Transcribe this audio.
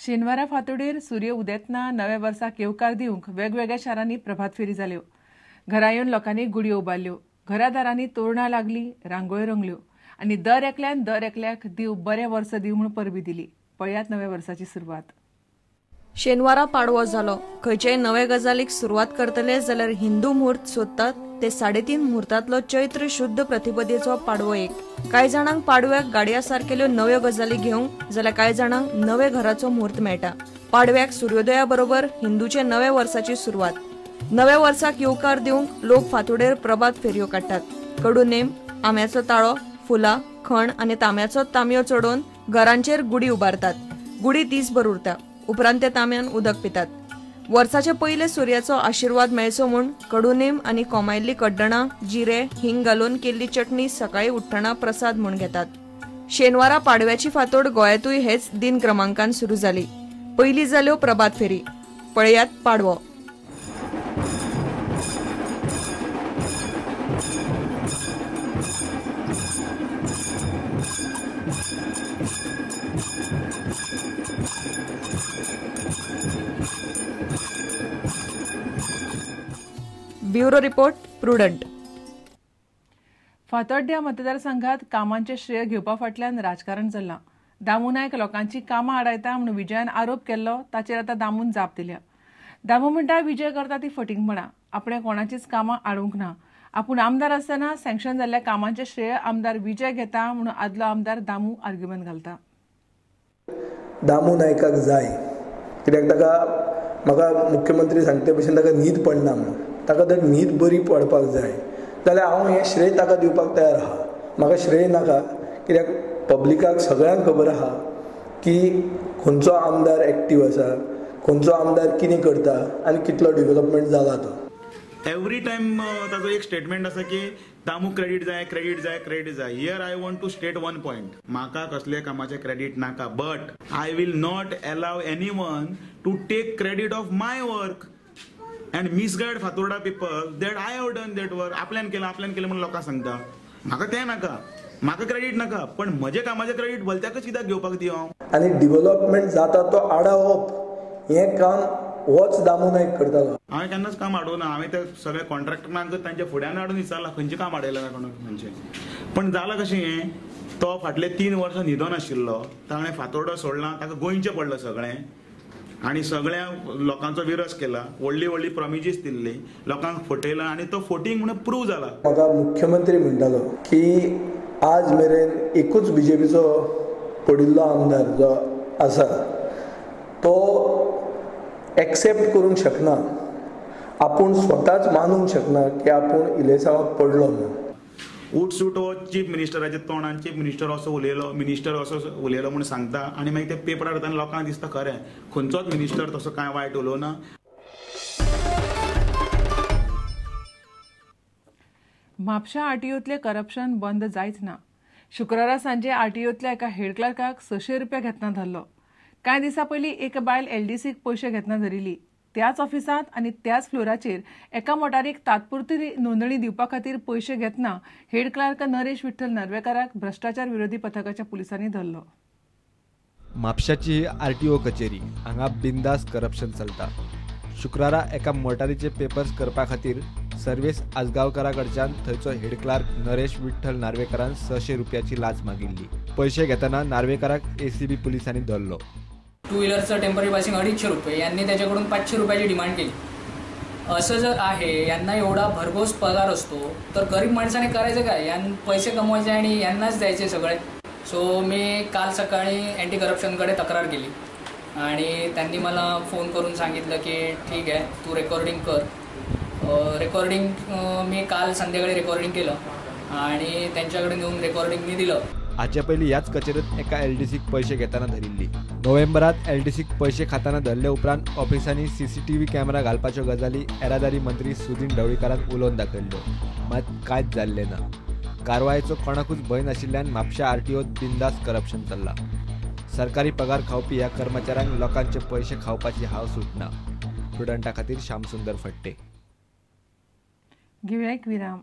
शेनवारा फांतोडेर सूर्य उदेतना नव्या वर्साक येवकार दिवंक वेगवेगळ्या शारांनी प्रभात फेरी जाल्यो. घरा येवन लोकांनी गुडयो उबारल्यो, घरादारांनी तोरणां लागलीं, रांगोळ्यो रंगल्यो आनी दर एकल्याक देव बरें वर्स दिव म्हूण परबी दिली. पळयात नव्या वर्साची सुरवात. शेनवारा पाडवो जालो. खंयचेय नवे गजालीक सुरवात करतले जाल्यार हिंदू मुहूर्त सोदतात ते 3:30 मुहूर्तांतलो चैत्र शुद्ध प्रतिपदेचो पाडवो एक. कांय जाणांक पाडव्याक गाडया सारकेल्यो नव्यो गजाली घेवंक जाल्यार कांय जाणांक नवे घराचो मुहूर्त मेळटा. पाडव्याक सूर्योदया बरोबर हिंदूचे नवे वर्साची सुरवात. नव्या वर्साक येवकार दिवंक लोक फांतोडेर प्रभात फेरयो काडटात. कडूनेम, आंब्याचो ताळो, फुलां, खण आनी तांब्याचो तांबयो चडोवन घरांचेर गुडी उबारतात. गुडी दीसभर उरता. उपरांत ते तांब्यान उदक पितात. वर्साचे पयले सूर्याचो आशिर्वाद मेळचो म्हूण कडूनिम आनी कोमायल्ली कड्डणां, जिरे, हिंग घालून केल्ली चटणी सकाळी उठ्ठना प्रसाद म्हूण घेतात. शेनवारा पाडव्याची फांतोड गोंयांतूय हेच दिन क्रमांकान सुरू जाली. पयली जाल्यो प्रभात फेरी. पळयात पाडवो. Bureau report Prudent. फांतोड्ड्या मतदारसंघात कामांचे श्रेय घेवपा फाटल्यान राजकारण चल्लां. दामू नायक लोकांची कामां आडायता म्हूण विजयान आरोप केल्लो, ताचेर आतां दामून जाप दिल्या. दामू म्हणटा विजय करता ती फटिंगपणां. आपणे कोणाचीच कामां आडूंक ना. आपूण आमदार आसतना सँक्शन जाल्ल्या कामांचे श्रेय आमदार विजय घेता म्हणून आदलो आमदार दामू आर्ग्युमेंट घालता. दामू नायकाक जाय कित्याक ताका म्हाका मुख्यमंत्री सांगते भशेन ताका न्हीद पडना म्हणून. ताका जर न्हीद बरी पडपाक जाय जाल्यार हांव हें श्रेय ताका दिवपाक तयार आहा. म्हाका श्रेय नाका कित्याक पब्लिकाक सगळ्यांक खबर आहा की खंयचो आमदार एक्टीव आसा, खंयचो आमदार कितें करता आनी कितलो डेव्हलपमेंट जाला तो. एवरी टायम ताजो एक स्टेटमेंट आसा की दामू क्रेडीट जाय. Here I want to state one point. म्हाका कसले कामाचे क्रेडीट नाका, but I will not allow anyone to take credit of my work and misguide Fatorda people that I have done that work. आपल्यान केलं म्हणून लोकांक सांगता. म्हाका तें नाका, म्हाका क्रेडीट नाका, पण म्हजे कामाचें क्रेडीट भलत्याकच कित्याक घेवपाक दियो हांव. आनी डेव्हलपमेंट जाता तो आडावप हें काम होच दामू नायक करतालो. हांवें केन्नाच काम आडोवना. हांवें ते सगळे कॉन्ट्रॅक्टरांक तांच्या फुड्यान हाडून विचारलां खंयचें काम आडयलां काय खंयचें. पण जालां कशें हें, तो फाटले 3 वर्सां न्हिदो नाशिल्लो. ताणें फातोर्डो सोडला, ताका गोंयचें पडलें सगळें आनी सगळ्या लोकांचो विरोध केला. व्हडली प्रॉमिजीस दिल्ली, लोकांक फटयला आनी तो फोटींग म्हणून प्रूव जाला. म्हाका मुख्यमंत्री म्हणटालो की आज मेरेन एकूच बीजेपीचो पडिल्लो आमदार जो आसा तो एक्सेप्ट करूंक शकना, आपूण स्वताच मानूंक शकना की आपूण इलेक्शनाक पडलो म्हणून. उठसूट हो चीफ मिनिस्टराच्या तोंडान चीफ मिनिस्टर असो उलयलो म्हणून सांगता आनी मागीर ते पेपरार येतना लोकांक दिसता खरें खंयचोच मिनिस्टर तसो कांय वायट उलोवना. म्हापशा आरटीओतले करप्शन बंद जायच ना. शुक्रारा सांजे आरटीओतल्या एका हेड क्लर्काक 600 रुपया घेतना धरलो. कांय दिसा पयलीं एक बायल एलडीसीक पयशे घेतना धरिल्ली. त्याच ऑफिसांत आनी त्याच फ्लोराचेर एका मोटारीक तात्पुरती नोंदणी दिवपा खातीर पयशे घेतना हेड क्लर्क नरेश विठ्ठल नार्वेकाराक भ्रष्टाचार विरोधी पथकाच्या पुलिसांनी धरलो. म्हापशाची आरटीओ कचेरी हांगा बिंदास करप्शन चलता. शुक्रारा एका मोटारीचे पेपर्स करपा खातीर सर्वेस आजगांवकारा कडच्यान थंयचो हेड क्लर्क नरेश विठ्ठल नार्वेकारान 600 रुपयाची लाच मागिल्ली. पयशे घेतना नार्वेकाराक एसीबी पुलिसांनी धरलो. 2 व्हीलरचं टेम्पररी पासिंग 250 रुपये, यांनी त्याच्याकडून 500 रुपयाची डिमांड केली. असं जर आहे, यांना एवढा भरघोस पगार असतो तर गरीब माणसाने करायचं काय? पैसे कमवायचे आणि यांनाच द्यायचे सगळे. सो मी काल सकाळी अँटी करप्शनकडे तक्रार केली आणि त्यांनी मला फोन करून सांगितलं की ठीक आहे तू रेकॉर्डिंग कर. रेकॉर्डिंग मी काल संध्याकाळी रेकॉर्डिंग केलं आणि त्यांच्याकडे नेऊन रेकॉर्डिंग मी दिलं. हाचे पयलीं ह्याच कचेरीत एका एलडीसीक पयशे घेताना धरिल्ली. नोव्हेंबरात एलडीसीक पयशे खाताना धरले उपरांत ऑफिसांनी सीसीटीव्ही कॅमेरा घालपाच्यो गजाली येरादारी मंत्री सुदीन ढवळीकारान उलोवन दाखयल्ल्यो. मात कांयच जाल्लें ना. कारवायेचो कोणाकूच भंय नाशिल्ल्यान म्हापशा आरटीओत बिंदास करप्शन चल्लां. सरकारी पगार खावपी ह्या कर्मचाऱ्यांक लोकांचे पयशे खावपाची हाव सुटना. स्टुडंटा खातीर श्यामसुंदर फडटे. घेवया एक विराम.